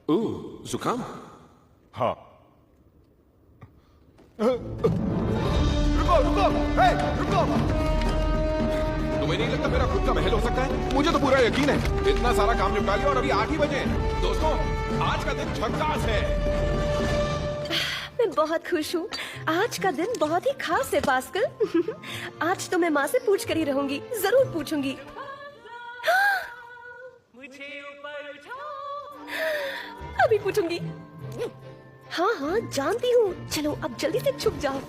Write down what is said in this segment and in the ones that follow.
जुकाम? हाँ। रुको रुको, हे, रुको। तुम्हें नहीं लगता मेरा खुद का महल हो सकता है? मुझे तो पूरा यकीन है। इतना सारा काम निपटा लिया और अभी 8 ही बजे हैं। दोस्तों, आज का दिन झकास है। मैं बहुत खुश हूँ। आज का दिन बहुत ही खास है पास्कल। आज तो मैं माँ से पूछ कर ही रहूंगी, जरूर पूछूंगी। अभी पूछूंगी। हाँ हाँ जानती हूँ। चलो अब जल्दी से छुप जाओ।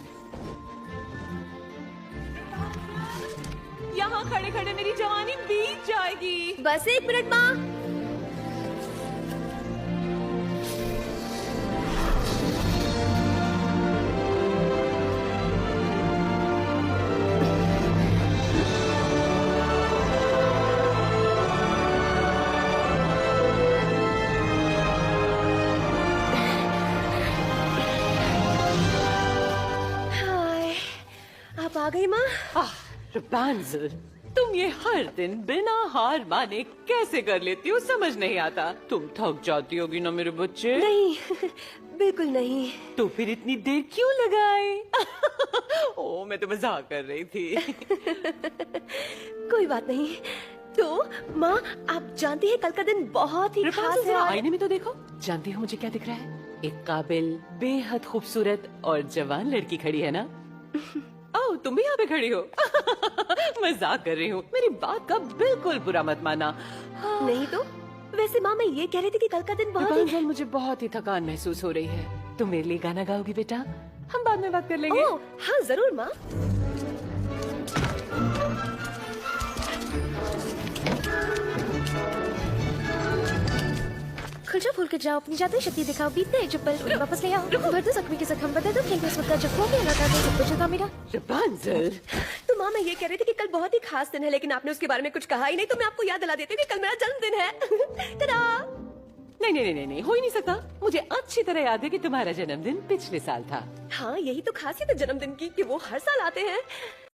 यहाँ खड़े खड़े मेरी जवानी बीत जाएगी। बस 1 मिनट माँ। आप आ गई माँ? रपुंज़ल, तुम ये हर दिन बिना हार माने कैसे कर लेती हो समझ नहीं आता। तुम थक जाती होगी ना मेरे बच्चे? नहीं बिल्कुल नहीं। तो फिर इतनी देर क्यों लगाए? ओ मैं तो मजाक कर रही थी। कोई बात नहीं। तो माँ आप जानती है कल का दिन बहुत ही खास है। आईने में तो देखो, जानती हो मुझे क्या दिख रहा है? एक काबिल, बेहद खूबसूरत और जवान लड़की खड़ी है ना। ओह तुम भी यहाँ पे खड़ी हो। मजाक कर रही हूँ, मेरी बात का बिल्कुल बुरा मत माना। नहीं तो वैसे माँ मैं ये कह रही थी कि कल का दिन बहुत ही... मुझे बहुत ही थकान महसूस हो रही है। तुम मेरे लिए गाना गाओगी बेटा? हम बाद में बात कर लेंगे। ओह हाँ जरूर माँ। खुल जाओ, फूल के जाओ, अपनी जादुई शक्ति दिखाओ, बीतते हैं जो पल उन्हें वापस ले आओ। भर दो जख्मी के जख्म, बदल दो खेल इस वक्त का जख्मों में लगा दो सब कुछ था मेरा। रपुंज़ल, तो माँ मैं ये कह रही थी कि कल बहुत ही खास दिन है, लेकिन आपने उसके बारे में कुछ कहा ही नहीं। तो मैं आपको याद दिला देती हूँ कि कल मेरा जन्मदिन है। tada! नहीं नहीं नहीं नहीं, हो ही नहीं सकता। मुझे अच्छी तरह याद है कि तुम्हारा जन्मदिन पिछले साल था। हाँ यही तो खासियत है जन्मदिन की कि वो हर साल आते हैं।